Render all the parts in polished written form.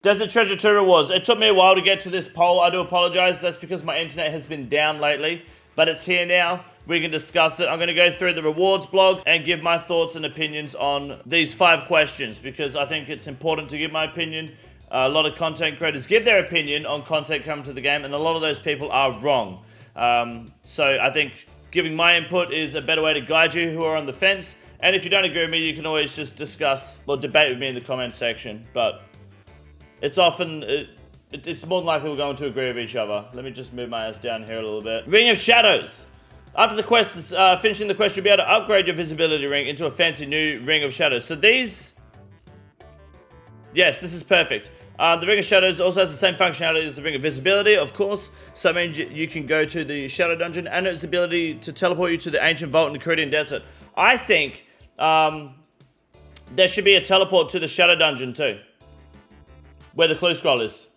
Desert Treasure 2 rewards. It took me a while to get to this poll. I do apologize. That's because my internet has been down lately. But it's here now. We can discuss it. I'm going to go through the rewards blog and give my thoughts and opinions on these 5 questions. Because I think it's important to give my opinion. A lot of content creators give their opinion on content coming to the game. And a lot of those people are wrong. So I think giving my input is a better way to guide you who are on the fence. And if you don't agree with me, you can always just discuss or debate with me in the comment section. But it's often, it's more than likely we're going to agree with each other. Let me just move my ass down here a little bit. Ring of Shadows. After the quest is finishing the quest, you'll be able to upgrade your visibility ring into a fancy new Ring of Shadows. So these, yes, this is perfect. The Ring of Shadows also has the same functionality as the Ring of Visibility, of course. So that means you can go to the Shadow Dungeon and its ability to teleport you to the Ancient Vault in the Caridian Desert. I think there should be a teleport to the Shadow Dungeon too, where the clue scroll is.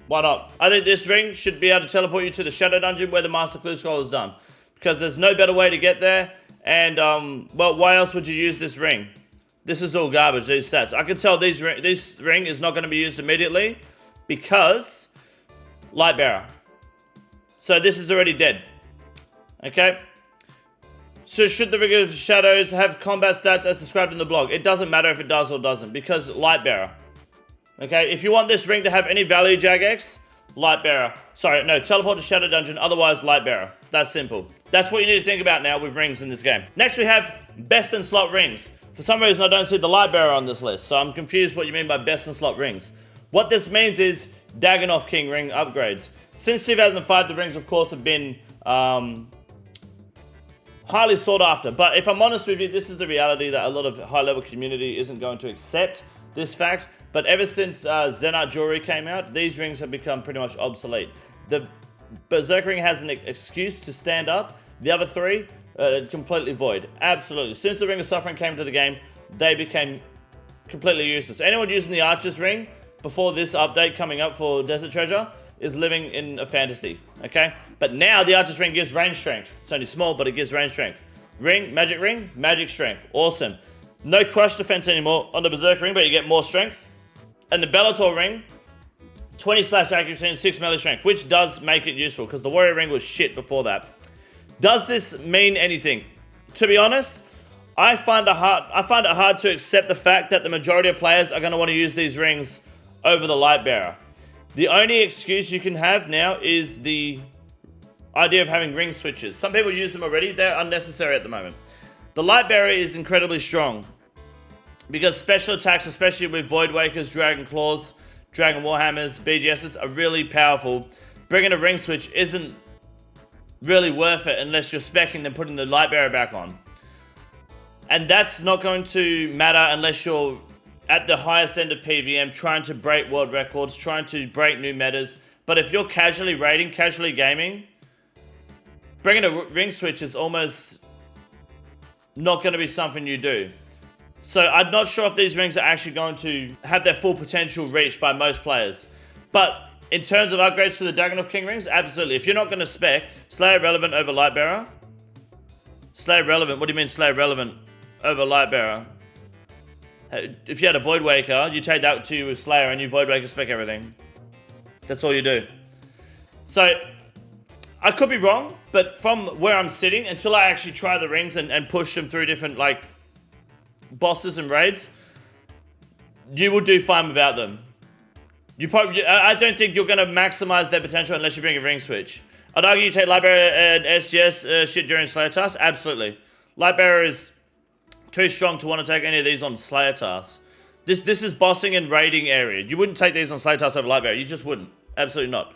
Why not? I think this ring should be able to teleport you to the Shadow Dungeon where the Master Clue Scroll is done. Because there's no better way to get there. And, well, why else would you use this ring? This is all garbage, these stats. I can tell this ring is not going to be used immediately because Lightbearer. So this is already dead. Okay? So should the Ring of Shadows have combat stats as described in the blog? It doesn't matter if it does or doesn't because Lightbearer. Okay, if you want this ring to have any value, Jagex, Lightbearer. Sorry, no, teleport to Shadow Dungeon, otherwise Lightbearer. That's simple. That's what you need to think about now with rings in this game. Next we have best in slot rings. For some reason I don't see the Lightbearer on this list, so I'm confused what you mean by best in slot rings. What this means is Dagannoth King ring upgrades. Since 2005, the rings of course have been highly sought after, but if I'm honest with you, this is the reality that a lot of high-level community isn't going to accept this fact. But ever since Zenart Jewelry came out, these rings have become pretty much obsolete. The Berserk ring has an excuse to stand up. The other 3, completely void. Absolutely. Since the Ring of Suffering came to the game, they became completely useless. Anyone using the Archer's ring before this update coming up for Desert Treasure is living in a fantasy, okay? But now the Archer's ring gives range strength. It's only small, but it gives range strength. Ring, magic strength. Awesome. No crush defense anymore on the Berserk ring, but you get more strength. And the Bellator ring, 20 slash accuracy and 6 melee strength, which does make it useful because the Warrior ring was shit before that. Does this mean anything? To be honest, I find it hard to accept the fact that the majority of players are going to want to use these rings over the Lightbearer. The only excuse you can have now is the idea of having ring switches. Some people use them already. They're unnecessary at the moment. The Lightbearer is incredibly strong because special attacks, especially with Void Wakers, Dragon Claws, Dragon Warhammers, BGSs, are really powerful. Bringing a ring switch isn't really worth it unless you're speccing then putting the Lightbearer back on. And that's not going to matter unless you're at the highest end of PVM, trying to break world records, trying to break new metas. But if you're casually raiding, casually gaming, bringing a ring switch is almost not going to be something you do. So I'm not sure if these rings are actually going to have their full potential reached by most players. But in terms of upgrades to the Dagannoth King rings, absolutely. If you're not going to spec Slayer Relevant over Lightbearer, Slayer Relevant, what do you mean Slayer Relevant over Lightbearer? If you had a Void Waker, you take that to you with Slayer and you Void Waker spec everything. That's all you do. So I could be wrong, but from where I'm sitting, until I actually try the rings and push them through different like bosses and raids, you will do fine without them. I don't think you're going to maximize their potential unless you bring a ring switch. I'd argue you take Lightbearer and SGS shit during Slayer tasks. Absolutely. Lightbearer is too strong to want to take any of these on Slayer tasks. This is bossing and raiding area. You wouldn't take these on Slayer tasks over Lightbearer. You just wouldn't. Absolutely not.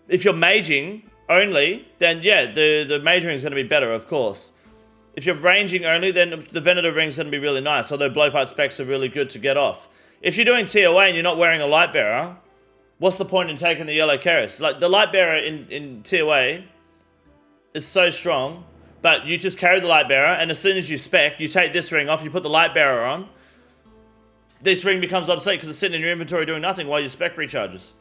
If you're maging only, then yeah, the majoring is going to be better, of course. If you're ranging only, then the Venator ring is going to be really nice, although blowpipe specs are really good to get off. If you're doing TOA and you're not wearing a Lightbearer, what's the point in taking the Yellow Keris? Like, the Lightbearer in TOA is so strong, but you just carry the Lightbearer, and as soon as you spec, you take this ring off, you put the Lightbearer on, this ring becomes obsolete because it's sitting in your inventory doing nothing while your spec recharges.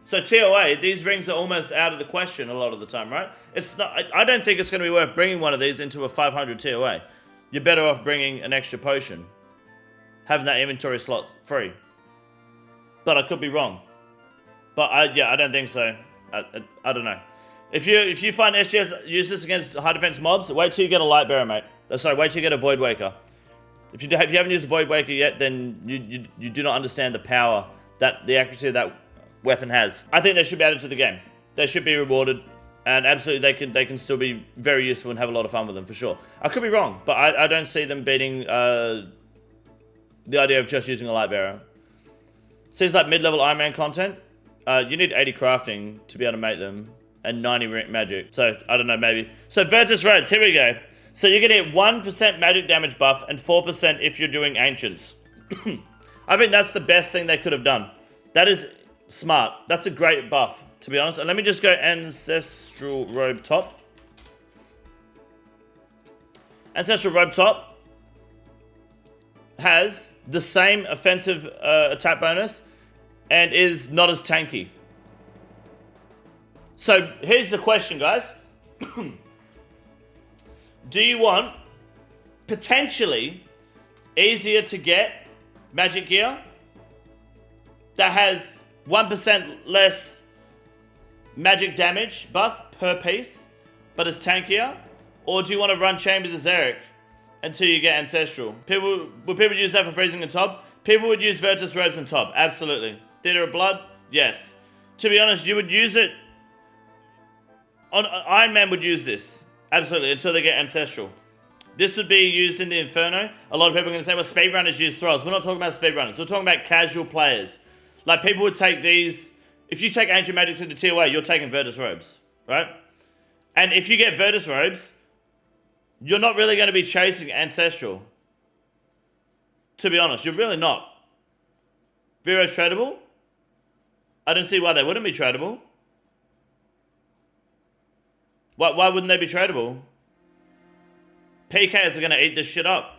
So TOA, these rings are almost out of the question a lot of the time, right? It's not. I don't think it's going to be worth bringing one of these into a 500 TOA. You're better off bringing an extra potion. having that inventory slot free. But I could be wrong. But I don't think so. I don't know. If you find SGS useless against high defense mobs, wait till you get a lightbearer, mate. Sorry, wait till you get a void waker. If you haven't used a void waker yet, then you do not understand the power that the accuracy of that weapon has. I think they should be added to the game. They should be rewarded, and absolutely they can still be very useful and have a lot of fun with them for sure. I could be wrong, but I don't see them beating the idea of just using a lightbearer. Seems like mid-level Ironman content. You need 80 crafting to be able to make them, and 90 magic. So, I don't know, maybe. So, Virtus Robes, here we go. So, you're going to get 1% magic damage buff, and 4% if you're doing Ancients. I think that's the best thing they could have done. That is smart. That's a great buff, to be honest. And let me just go Ancestral Robe Top. Ancestral Robe Top has the same offensive attack bonus, and is not as tanky. So, here's the question, guys. Do you want potentially easier to get magic gear that has 1% less magic damage buff per piece, but is tankier? Or do you want to run Chambers of Xeric until you get Ancestral? Would people use that for freezing on top? People would use Virtus Robes on top, absolutely. Theater of Blood? Yes. To be honest, you would use it... Iron Man would use this. Absolutely, until they get Ancestral. This would be used in the Inferno. A lot of people are going to say, well, speedrunners use thralls. We're not talking about speedrunners. We're talking about casual players. Like, people would take these... If you take Ancient Magic to the TOA, you're taking Virtus Robes, right? And if you get Virtus Robes, you're not really going to be chasing Ancestral. To be honest, you're really not. Vero's tradable? I don't see why they wouldn't be tradable. Why wouldn't they be tradable? PKs are going to eat this shit up.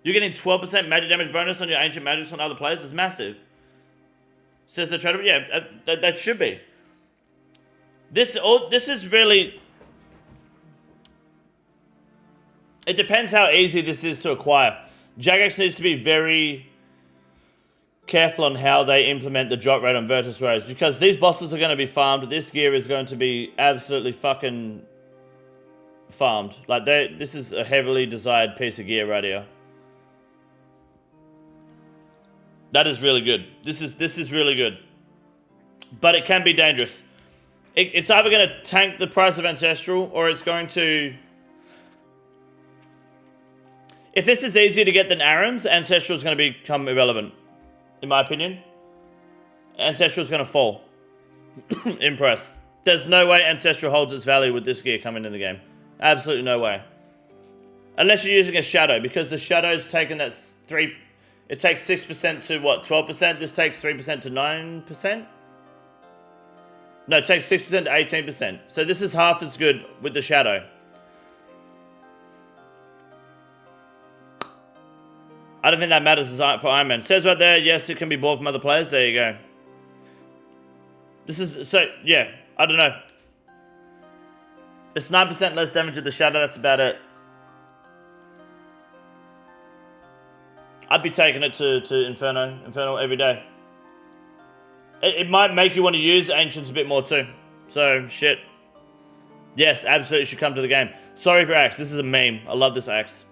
You're getting 12% magic damage bonus on your Ancient Magics on other players. It's massive. Says they're tradable? Yeah, that should be. This is really... It depends how easy this is to acquire. Jagex needs to be very careful on how they implement the drop rate on Virtus Robes, because these bosses are going to be farmed. This gear is going to be absolutely fucking farmed. Like, this is a heavily desired piece of gear right here. That is really good. This is really good. But it can be dangerous. It's either going to tank the price of Ancestral, or it's going to... If this is easier to get than Aram's, Ancestral is going to become irrelevant. In my opinion. Ancestral is going to fall. Impressed. There's no way Ancestral holds its value with this gear coming in the game. Absolutely no way. Unless you're using a Shadow, because the Shadow's taken that 3... It takes 6% to what, 12%? This takes 3% to 9%? No, it takes 6% to 18%. So this is half as good with the Shadow. I don't think that matters for Iron Man. It says right there, yes, it can be bought from other players. There you go. This is, so, yeah, I don't know. It's 9% less damage with the Shadow, that's about it. I'd be taking it to Inferno every day. It might make you want to use Ancients a bit more too. So, shit. Yes, absolutely should come to the game. Sorry for Axe, this is a meme. I love this Axe.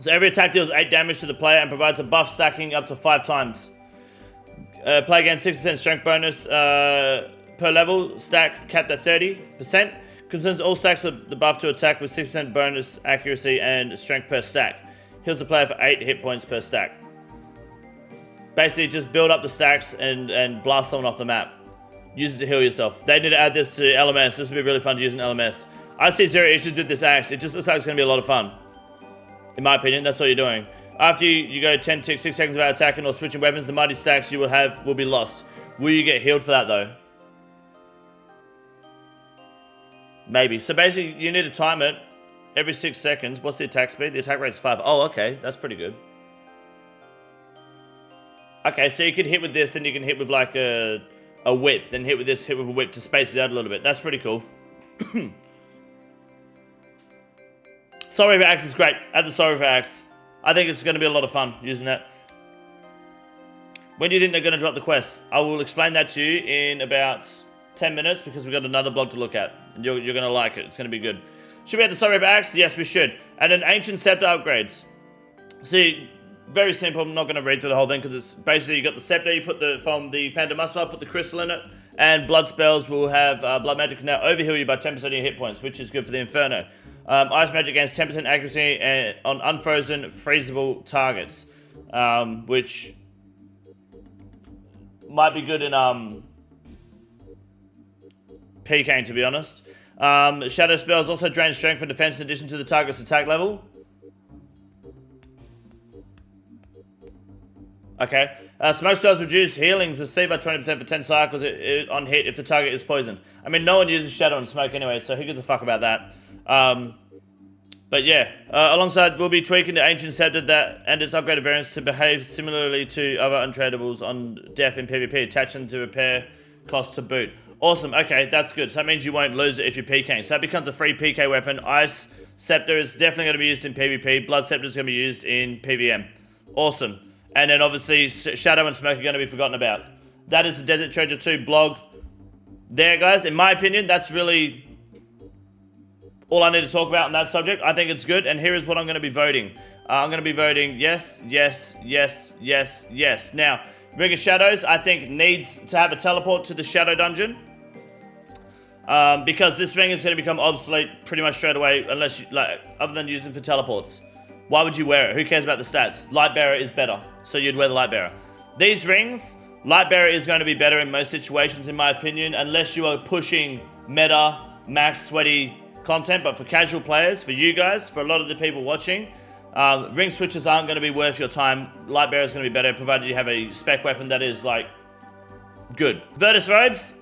So every attack deals 8 damage to the player and provides a buff stacking up to 5 times. Play again 6% strength bonus per level. Stack capped at 30%. Concerns all stacks of the buff to attack with 6% bonus accuracy and strength per stack. Heals the player for 8 hit points per stack. Basically, just build up the stacks and blast someone off the map. Use it to heal yourself. They need to add this to LMS. This would be really fun to use in LMS. I see zero issues with this axe. It just looks like it's going to be a lot of fun. In my opinion, that's all you're doing. After you go 10 ticks, 6 seconds without attacking or switching weapons, the mighty stacks you will have will be lost. Will you get healed for that, though? Maybe. So basically, you need to time it every 6 seconds. What's the attack speed? The attack rate's 5. Oh, okay. That's pretty good. Okay, so you can hit with this, then you can hit with like a whip, then hit with this, hit with a whip to space it out a little bit. That's pretty cool. Sorry for Axe is great. Add the Sorry for Axe. I think it's going to be a lot of fun using that. When do you think they're going to drop the quest? I will explain that to you in about 10 minutes because we've got another blog to look at. And you're going to like it. It's going to be good. Should we have the Sorry Axe? Yes, we should. And then Ancient Scepter upgrades. See, very simple. I'm not going to read through the whole thing because it's basically you got the Scepter, you put from the Phantom Muscle, put the Crystal in it, and Blood Spells will have Blood Magic can now overheal you by 10% of your hit points, which is good for the Inferno. Ice Magic gains 10% accuracy on unfrozen, freezable targets, which might be good in PKing, to be honest. Shadow Spells also drain strength and defense in addition to the target's attack level. Okay. Smoke Spells reduce healing for C by 20% for 10 cycles on hit if the target is poisoned. I mean, no one uses Shadow and Smoke anyway, so who gives a fuck about that? But yeah, alongside, we'll be tweaking the Ancient Scepter and its upgraded variants to behave similarly to other untradables on death in PvP, attaching to repair cost to boot. Awesome, okay, that's good. So that means you won't lose it if you're PKing. So that becomes a free PK weapon. Ice Scepter is definitely going to be used in PvP. Blood Scepter is going to be used in PvM. Awesome. And then obviously Shadow and Smoke are going to be forgotten about. That is the Desert Treasure 2 blog. There, guys, in my opinion, that's really all I need to talk about on that subject. I think it's good, and here is what I'm going to be voting. I'm going to be voting yes, yes, yes, yes, yes. Now, Ring of Shadows, I think, needs to have a teleport to the Shadow Dungeon. Because this ring is going to become obsolete pretty much straight away, unless you, other than using for teleports. Why would you wear it? Who cares about the stats? Lightbearer is better, so you'd wear the Lightbearer. These rings, Lightbearer is going to be better in most situations, in my opinion, unless you are pushing meta, max, sweaty content. But for casual players, for you guys, for a lot of the people watching, ring switches aren't going to be worth your time. Lightbearer is going to be better, provided you have a spec weapon that is, good. Virtus Robes,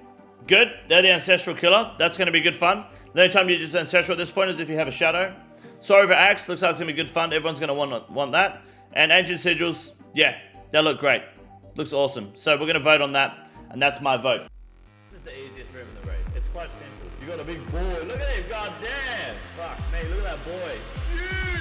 good. They're the Ancestral Killer. That's going to be good fun. The only time you use Ancestral at this point is if you have a Shadow. Sorry Axe, looks like it's going to be good fun. Everyone's going to want that. And Ancient Sigils, yeah, they look great. Looks awesome. So we're going to vote on that, and that's my vote. This is the easiest room in the raid. It's quite simple. You got a big boy. Look at him, goddamn. Fuck me, look at that boy. It's huge.